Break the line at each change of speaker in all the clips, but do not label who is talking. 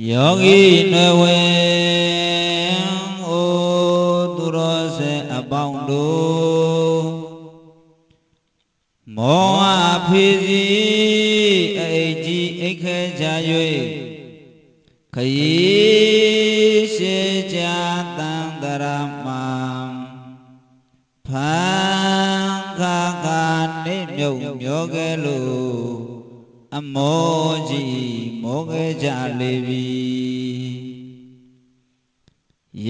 ယောဂီနဝေအိုသူတော်စင်အပေါင်းတို့မောဟဖေစီအိတ်ကြီးအိတ်ခဲကြ၍ခရီးရှိကြတန်တရမဖန်ခါခါနေမြုပ်မျောကဲလို့အမောကြီးမောခဲ့ကြလေပြီ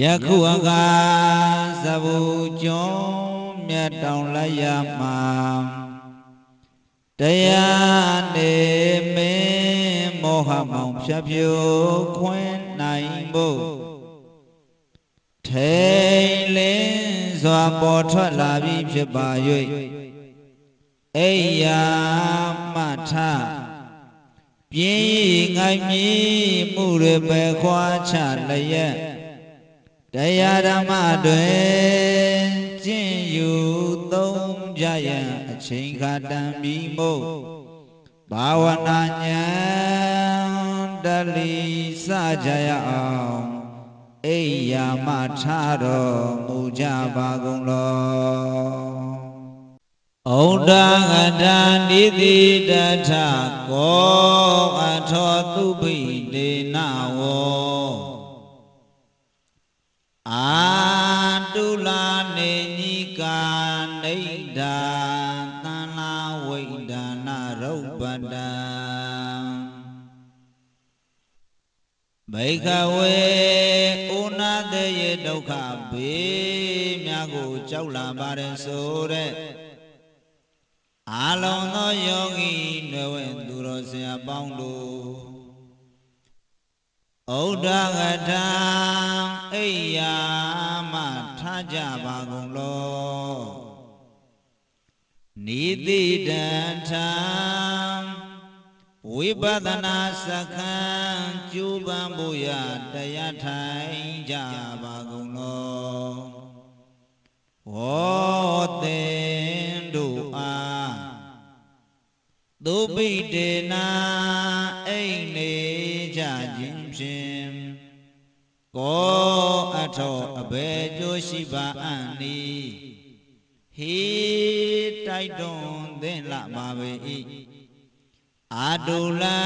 ယခုအခါသဗ္ဗူကျွန်းမြတ်တောင်လိုက်ရမှာတရားနေမင်းမောဟမောင်ဖြတ်ဖြိုးခွင်းနိုင်ဖို့ထိန်လင်းစွာပေါ်ထွက်လာပြီဖြစ်ပါ၍အိယာမထပြင်းငိုင်မြည်မှုတွေပဲခွာချလျက်တရားဓမ္မတွင်ကျင့်ယူသုံးကြရန်အချိန်ခါတန်ပြီးမို့ဘာဝနာဉာဏ်တလီစကြရအောင်အိယာမထတော်မူကြပါကုန်လောဩဒငဒာနိတိတထကောအထောသူပိဒေနဝောအာတုလာနေညိကာနိဒာသန္လာဝိဒါနရုပ္ပတံဘိကဝေဩနာတေယဒုက္ခဘေးများကိုကြောက်လာပါတယ်ဆိုတဲ့အာလုံးသောယောဂီနွယ်ဝင်သူတော်ဆရာပေါင်းတို့ဩဒဂထံအိယာမထကြပါကုန်လောနိတိတံထံဝိပဿနာစခန်းကျူပံဖို့ရတရားထိုင်ကြပါကုန်လောဝေါသင်တို့အားသုပိတေနာအိမ်နေကြခြင်းဖြင့်ကောအထောအဘယ်ကျိုးရှိပါအံ့နီဟေတိုက်တွန်းသင်လာပါပေ၏အာတုလံ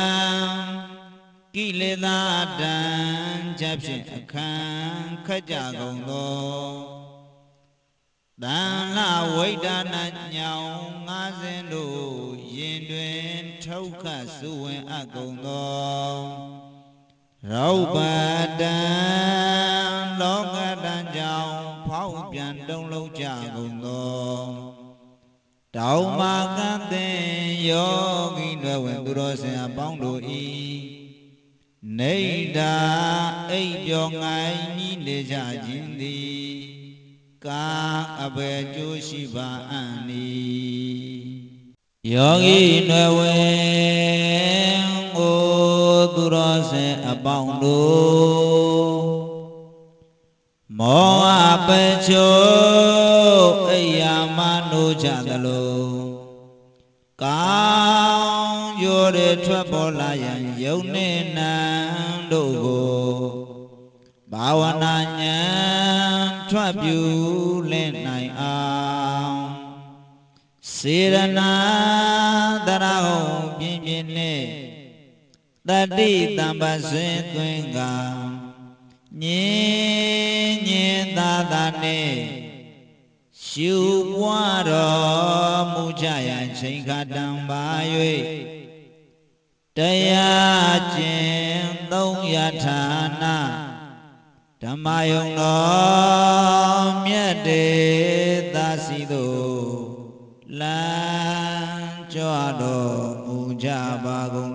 ကိလေသာတံချက်ဖြင့်အခန်းခက်ကြကုန်သောတန်လဝိဒါနညောင်ငါးစင်းတို့ရင်တွင်ထုတ်ခတ်စုဝင်အပ်ကုန်သောရုပ်ပတံလောကတံကြောင့်ဖောက်ပြန်တုံးလုံးကြကုန်သောတောင်မာကံသင်ယောဂီနွယ်ဝင်သူတော်စင်အပေါင်းတို့ဤနေဒာအိပ်ပျော်ငိုင်ကြီးနေကြခြင်းသည်ကာအဘယ်ကျိုးရှိပါအံ့နီယောဂီနွယ်ဝင်အိုသူတော်စင်အပေါင်းတို့မောဟပဲချိုးအိယာမနိုးကြသလိုကောင်းကျိုးတွေထွက်ပေါ်လာရန်ယုံနေနံတို့ကိုဘာဝနာဉာဏ်ထွက်ပြူလင်းနိုင်အောင်စေရနာတရာဟုံပြင်းပြင်းနဲ့တတိတံပဆွင်သွင်းကညင်ညင်သာသာနဲ့ရှုပွားတော်မူကြရန်ချိန်ခါတံပါ၍တရားကျင့်သုံးရဌာနဓမ္မယုံတော်မြတ်တေသာစီတို့လမ်းကြွတော်မူကြပါကုန်